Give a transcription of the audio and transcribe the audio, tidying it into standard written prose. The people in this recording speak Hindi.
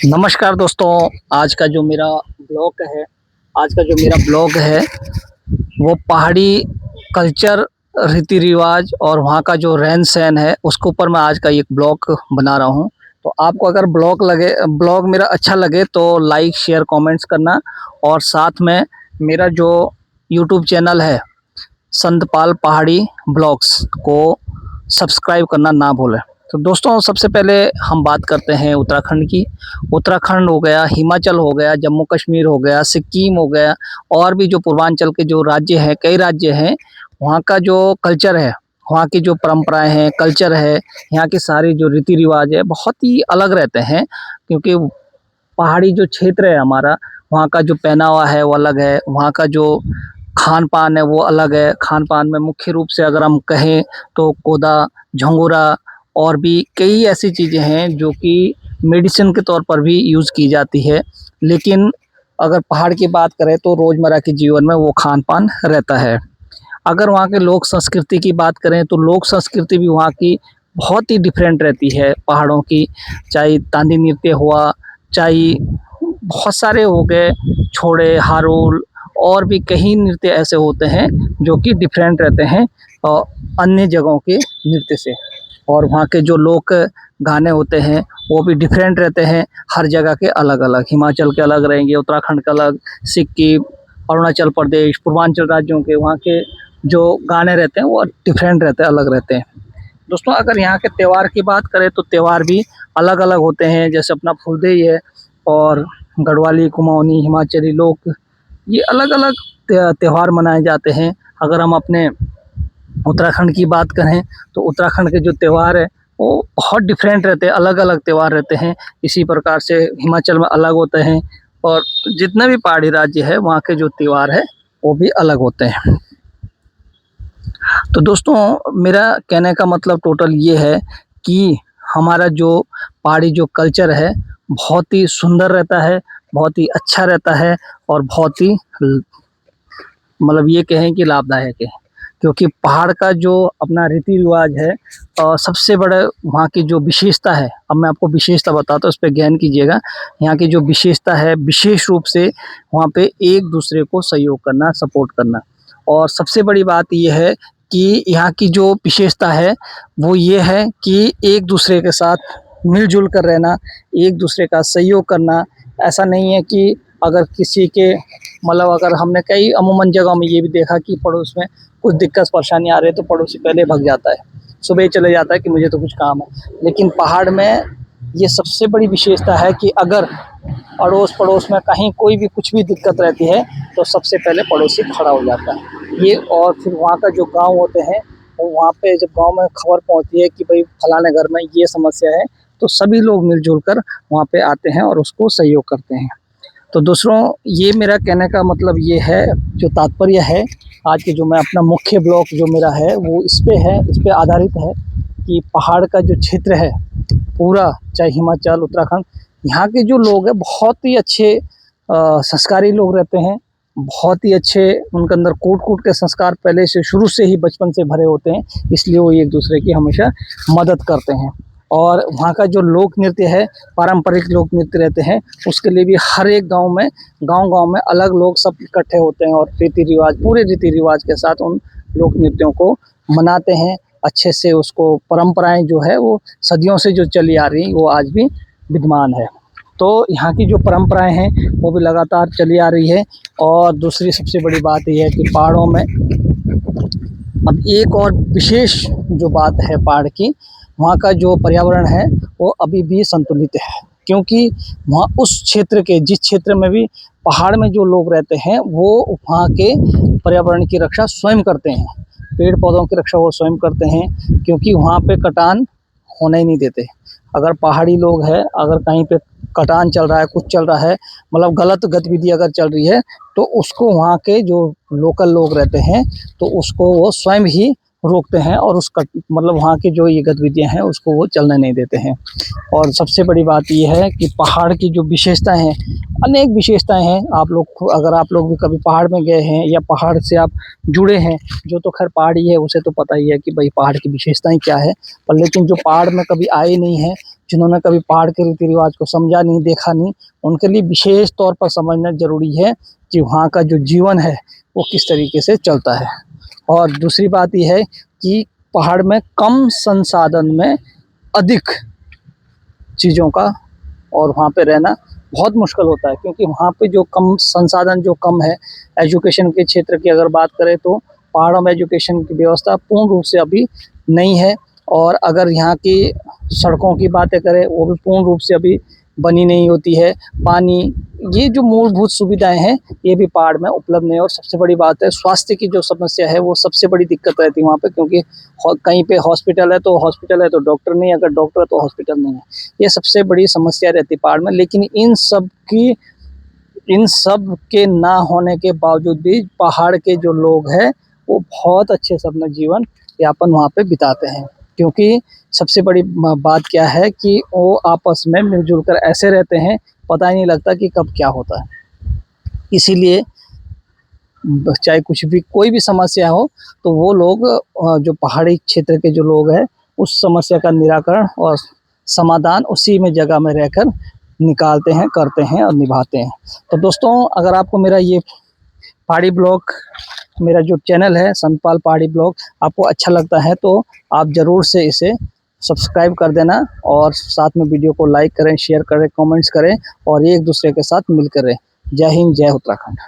नमस्कार दोस्तों। आज का जो मेरा ब्लॉग है आज का जो मेरा ब्लॉग है वो पहाड़ी कल्चर, रीति रिवाज और वहाँ का जो रहन सहन है उसके ऊपर मैं आज का एक ब्लॉग बना रहा हूँ। तो आपको अगर ब्लॉग मेरा अच्छा लगे तो लाइक शेयर कमेंट्स करना, और साथ में मेरा जो यूट्यूब चैनल है संतपाल पहाड़ी ब्लॉग्स को सब्सक्राइब करना ना भूलें। तो दोस्तों, सबसे पहले हम बात करते हैं उत्तराखंड की। उत्तराखंड हो गया, हिमाचल हो गया, जम्मू कश्मीर हो गया, सिक्किम हो गया, और भी जो पूर्वांचल के जो राज्य हैं, कई राज्य हैं, वहाँ का जो कल्चर है, वहाँ की जो परंपराएं हैं, कल्चर है, यहाँ की सारी जो रीति रिवाज है बहुत ही अलग रहते हैं। क्योंकि पहाड़ी जो क्षेत्र है हमारा, वहाँ का जो पहनावा है वो अलग है, वहाँ का जो खान पान है वो अलग है। खान पान में मुख्य रूप से अगर हम कहें तो कोदा, झंगोरा और भी कई ऐसी चीज़ें हैं जो कि मेडिसिन के तौर पर भी यूज़ की जाती है। लेकिन अगर पहाड़ की बात करें तो रोज़मर्रा के जीवन में वो खान पान रहता है। अगर वहाँ के लोक संस्कृति की बात करें तो लोक संस्कृति भी वहाँ की बहुत ही डिफरेंट रहती है पहाड़ों की। चाहे तांदी नृत्य हुआ, चाहे बहुत सारे हो गए, छोड़े, हारोल, और भी कई नृत्य ऐसे होते हैं जो कि डिफरेंट रहते हैं अन्य जगहों के नृत्य से। और वहाँ के जो लोक गाने होते हैं वो भी डिफरेंट रहते हैं, हर जगह के अलग अलग। हिमाचल के अलग रहेंगे, उत्तराखंड के अलग, सिक्किम, अरुणाचल प्रदेश, पूर्वांचल राज्यों के वहाँ के जो गाने रहते हैं वो डिफरेंट रहते हैं, अलग रहते हैं। दोस्तों, अगर यहाँ के त्यौहार की बात करें तो त्यौहार भी अलग अलग होते हैं। जैसे अपना फुलदेई है, और गढ़वाली, कुमाऊनी, हिमाचली लोग, ये अलग अलग त्यौहार मनाए जाते हैं। अगर हम अपने उत्तराखंड की बात करें तो उत्तराखंड के जो त्यौहार है वो बहुत डिफरेंट रहते हैं, अलग अलग त्यौहार रहते हैं। इसी प्रकार से हिमाचल में अलग होते हैं, और जितने भी पहाड़ी राज्य है वहाँ के जो त्यौहार है वो भी अलग होते हैं। तो दोस्तों, मेरा कहने का मतलब टोटल ये है कि हमारा जो पहाड़ी जो कल्चर है बहुत ही सुंदर रहता है, बहुत ही अच्छा रहता है, और बहुत ही मतलब ये कहें कि लाभदायक है। क्योंकि पहाड़ का जो अपना रीति रिवाज है, सबसे बड़ा वहाँ की जो विशेषता है, अब मैं आपको विशेषता बताता हूँ, उस पर गौर कीजिएगा। यहाँ की जो विशेषता है, विशेष रूप से वहाँ पे एक दूसरे को सहयोग करना, सपोर्ट करना। और सबसे बड़ी बात ये है कि यहाँ की जो विशेषता है वो ये है कि एक दूसरे के साथ मिलजुल कर रहना, एक दूसरे का सहयोग करना। ऐसा नहीं है कि अगर किसी के मतलब अगर हमने कई अमूमन जगहों में ये भी देखा कि पड़ोस में कुछ दिक्कत परेशानी आ रही है तो पड़ोसी पहले भाग जाता है, सुबह ही चले जाता है कि मुझे तो कुछ काम है। लेकिन पहाड़ में ये सबसे बड़ी विशेषता है कि अगर अड़ोस पड़ोस में कहीं कोई भी कुछ भी दिक्कत रहती है तो सबसे पहले पड़ोसी खड़ा हो जाता है ये। और फिर वहाँ का जो गांव होते हैं, तो वहाँ पे जब गांव में खबर पहुँचती है कि भाई फलाने घर में ये समस्या है, तो सभी लोग मिलजुल कर वहाँ पे आते हैं और उसको सहयोग करते हैं। तो दूसरों, ये मेरा कहने का मतलब ये है, जो तात्पर्य है आज के जो मैं अपना मुख्य ब्लॉग जो मेरा है वो इस पे है, इस पे आधारित है कि पहाड़ का जो क्षेत्र है पूरा, चाहे हिमाचल, उत्तराखंड, यहाँ के जो लोग हैं बहुत ही अच्छे संस्कारी लोग रहते हैं। बहुत ही अच्छे, उनके अंदर कूट कूट के संस्कार पहले से शुरू से ही बचपन से भरे होते हैं, इसलिए वो एक दूसरे की हमेशा मदद करते हैं। और वहाँ का जो लोक नृत्य है, पारंपरिक लोक नृत्य रहते हैं, उसके लिए भी हर एक गांव में अलग लोग सब इकट्ठे होते हैं और रीति रिवाज, पूरे रीति रिवाज के साथ उन लोक नृत्यों को मनाते हैं अच्छे से। उसको परंपराएं जो है वो सदियों से जो चली आ रही वो आज भी विद्यमान है। तो यहाँ की जो परंपराएं हैं वो भी लगातार चली आ रही है। और दूसरी सबसे बड़ी बात यह है कि पहाड़ों में अब एक और विशेष जो बात है पहाड़ की, वहाँ का जो पर्यावरण है वो अभी भी संतुलित है। क्योंकि वहाँ उस क्षेत्र के, जिस क्षेत्र में भी पहाड़ में जो लोग रहते हैं वो वहाँ के पर्यावरण की रक्षा स्वयं करते हैं, पेड़ पौधों की रक्षा वो स्वयं करते हैं, क्योंकि वहाँ पे कटान होने ही नहीं देते। अगर पहाड़ी लोग हैं, अगर कहीं पे कटान चल रहा है, कुछ चल रहा है, मतलब गलत गतिविधि अगर चल रही है, तो उसको वहाँ के जो लोकल लोग रहते हैं तो उसको वो स्वयं ही रोकते हैं, और मतलब वहाँ की जो ये गतिविधियाँ हैं उसको वो चलने नहीं देते हैं। और सबसे बड़ी बात ये है कि पहाड़ की जो विशेषताएं हैं, अनेक विशेषताएं हैं। आप लोग, अगर आप लोग भी कभी पहाड़ में गए हैं या पहाड़ से आप जुड़े हैं, जो तो खैर पहाड़ी है उसे तो पता ही है कि भाई पहाड़ की विशेषताएं क्या है, पर लेकिन जो पहाड़ में कभी आए नहीं है जिन्होंने कभी पहाड़ के रीति रिवाज को समझा नहीं, देखा नहीं, उनके लिए विशेष तौर पर समझना जरूरी है कि वहाँ का जो जीवन है वो किस तरीके से चलता है। और दूसरी बात यह है कि पहाड़ में कम संसाधन में अधिक चीज़ों का और वहाँ पे रहना बहुत मुश्किल होता है, क्योंकि वहाँ पे जो कम संसाधन जो कम है, एजुकेशन के क्षेत्र की अगर बात करें तो पहाड़ों में एजुकेशन की व्यवस्था पूर्ण रूप से अभी नहीं है। और अगर यहाँ की सड़कों की बातें करें वो भी पूर्ण रूप से अभी बनी नहीं होती है। पानी, ये जो मूलभूत सुविधाएं हैं ये भी पहाड़ में उपलब्ध नहीं है। और सबसे बड़ी बात है स्वास्थ्य की जो समस्या है वो सबसे बड़ी दिक्कत रहती है वहाँ पे, क्योंकि कहीं पे हॉस्पिटल है तो डॉक्टर नहीं है, अगर डॉक्टर है तो हॉस्पिटल नहीं है। ये सबसे बड़ी समस्या रहती है पहाड़ में। लेकिन इन सब के ना होने के बावजूद भी पहाड़ के जो लोग हैं वो बहुत अच्छे से अपना जीवन यापन वहाँ पे बिताते हैं, क्योंकि सबसे बड़ी बात क्या है कि वो आपस में मिलजुल कर ऐसे रहते हैं, पता ही नहीं लगता कि कब क्या होता है। इसीलिए चाहे कुछ भी कोई भी समस्या हो तो वो लोग जो पहाड़ी क्षेत्र के जो लोग हैं उस समस्या का निराकरण और समाधान उसी में जगह में रहकर निकालते हैं, करते हैं और निभाते हैं। तो दोस्तों, अगर आपको मेरा ये पहाड़ी ब्लॉग, मेरा जो चैनल है संतपाल पहाड़ी ब्लॉग, आपको अच्छा लगता है तो आप ज़रूर से इसे सब्सक्राइब कर देना और साथ में वीडियो को लाइक करें, शेयर करें, कमेंट्स करें और एक दूसरे के साथ मिलकर रहें। जय हिंद, जय उत्तराखंड।